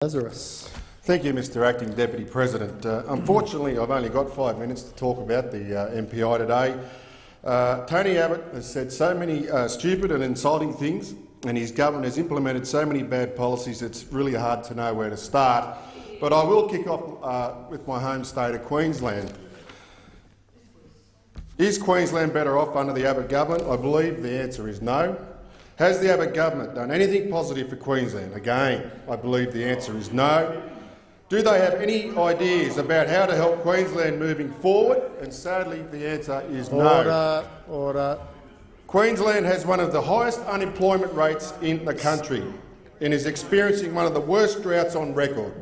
Lazarus. Thank you, Mr Acting Deputy President. Unfortunately, I've only got 5 minutes to talk about the MPI today. Tony Abbott has said so many stupid and insulting things, and his government has implemented so many bad policies it's really hard to know where to start. But I will kick off with my home state of Queensland. Is Queensland better off under the Abbott Government? I believe the answer is no. Has the Abbott Government done anything positive for Queensland? Again, I believe the answer is no. Do they have any ideas about how to help Queensland moving forward? And sadly, the answer is no. Order. Queensland has one of the highest unemployment rates in the country and is experiencing one of the worst droughts on record.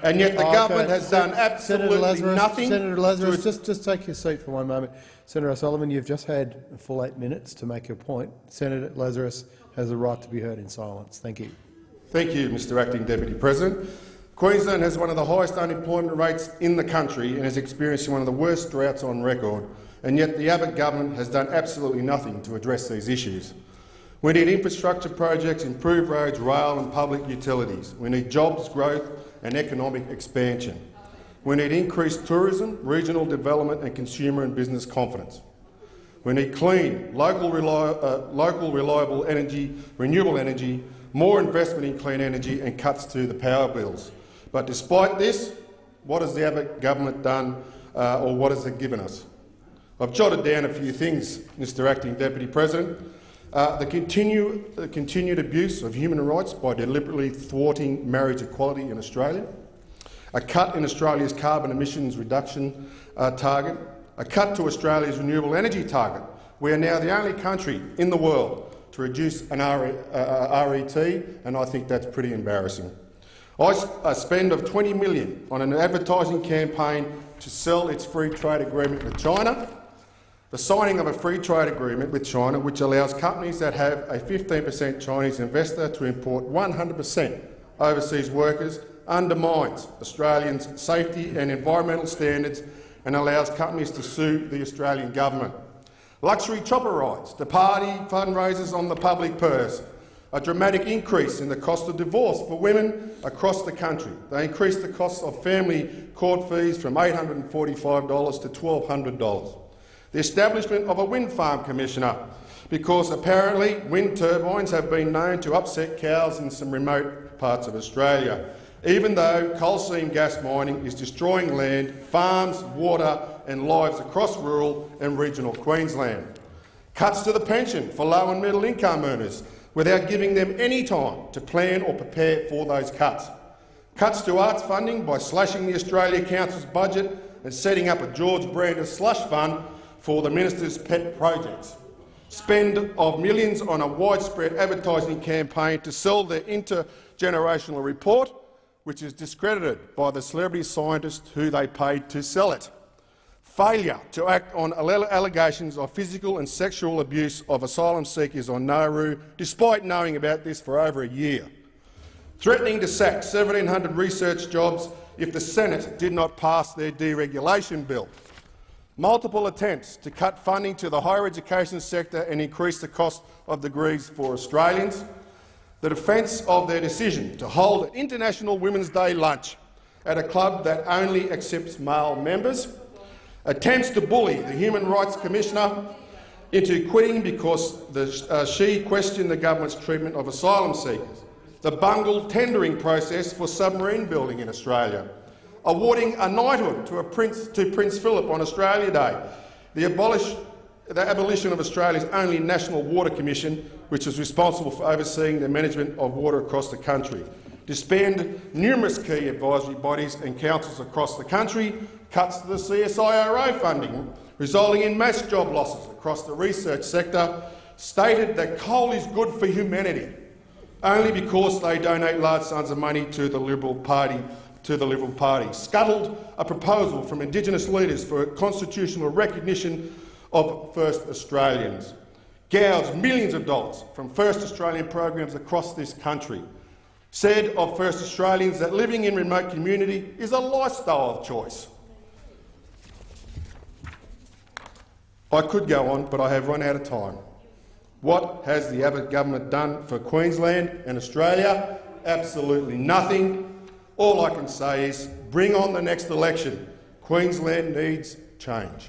And yet the government has done absolutely nothing. Senator Lazarus, just take your seat for one moment. Senator O'Sullivan, you've just had a full 8 minutes to make your point. Senator Lazarus has the right to be heard in silence. Thank you. Thank you, Mr Acting Deputy President. Queensland has one of the highest unemployment rates in the country and is experiencing one of the worst droughts on record. And yet the Abbott Government has done absolutely nothing to address these issues. We need infrastructure projects, improved roads, rail and public utilities. We need jobs growth and economic expansion. We need increased tourism, regional development and consumer and business confidence. We need clean, local reliable energy, renewable energy, more investment in clean energy and cuts to the power bills. But despite this, what has the Abbott Government done or what has it given us? I've jotted down a few things, Mr Acting Deputy President. The continued abuse of human rights by deliberately thwarting marriage equality in Australia, a cut in Australia's carbon emissions reduction target, a cut to Australia's renewable energy target. We are now the only country in the world to reduce an RET, and I think that's pretty embarrassing. A spend of $20 million on an advertising campaign to sell its free trade agreement with China, the signing of a free trade agreement with China which allows companies that have a 15% Chinese investor to import 100% overseas workers undermines Australians' safety and environmental standards and allows companies to sue the Australian government. Luxury chopper rides to party fundraisers on the public purse, a dramatic increase in the cost of divorce for women across the country. They increased the cost of family court fees from $845 to $1,200. The establishment of a wind farm commissioner, because apparently wind turbines have been known to upset cows in some remote parts of Australia, even though coal seam gas mining is destroying land, farms, water and lives across rural and regional Queensland. Cuts to the pension for low and middle income earners without giving them any time to plan or prepare for those cuts. Cuts to arts funding by slashing the Australia Council's budget and setting up a George Brander slush fund for the minister's pet projects. Spend of millions on a widespread advertising campaign to sell their intergenerational report, which is discredited by the celebrity scientists who they paid to sell it. Failure to act on allegations of physical and sexual abuse of asylum seekers on Nauru, despite knowing about this for over a year. Threatening to sack 1,700 research jobs if the Senate did not pass their deregulation bill. Multiple attempts to cut funding to the higher education sector and increase the cost of degrees for Australians. The defence of their decision to hold an International Women's Day lunch at a club that only accepts male members. Attempts to bully the Human Rights Commissioner into quitting because she questioned the government's treatment of asylum seekers. The bungled tendering process for submarine building in Australia. Awarding a knighthood to Prince Philip on Australia Day, the abolition of Australia's only National Water Commission, which is responsible for overseeing the management of water across the country, disband numerous key advisory bodies and councils across the country, cuts to the CSIRO funding, resulting in mass job losses across the research sector, stated that coal is good for humanity, only because they donate large sums of money to the Liberal Party. Scuttled a proposal from Indigenous leaders for constitutional recognition of First Australians. Gouged millions of dollars from First Australian programs across this country. Said of First Australians that living in remote community is a lifestyle choice. I could go on, but I have run out of time. What has the Abbott Government done for Queensland and Australia? absolutely nothing. All I can say is bring on the next election. Queensland needs change.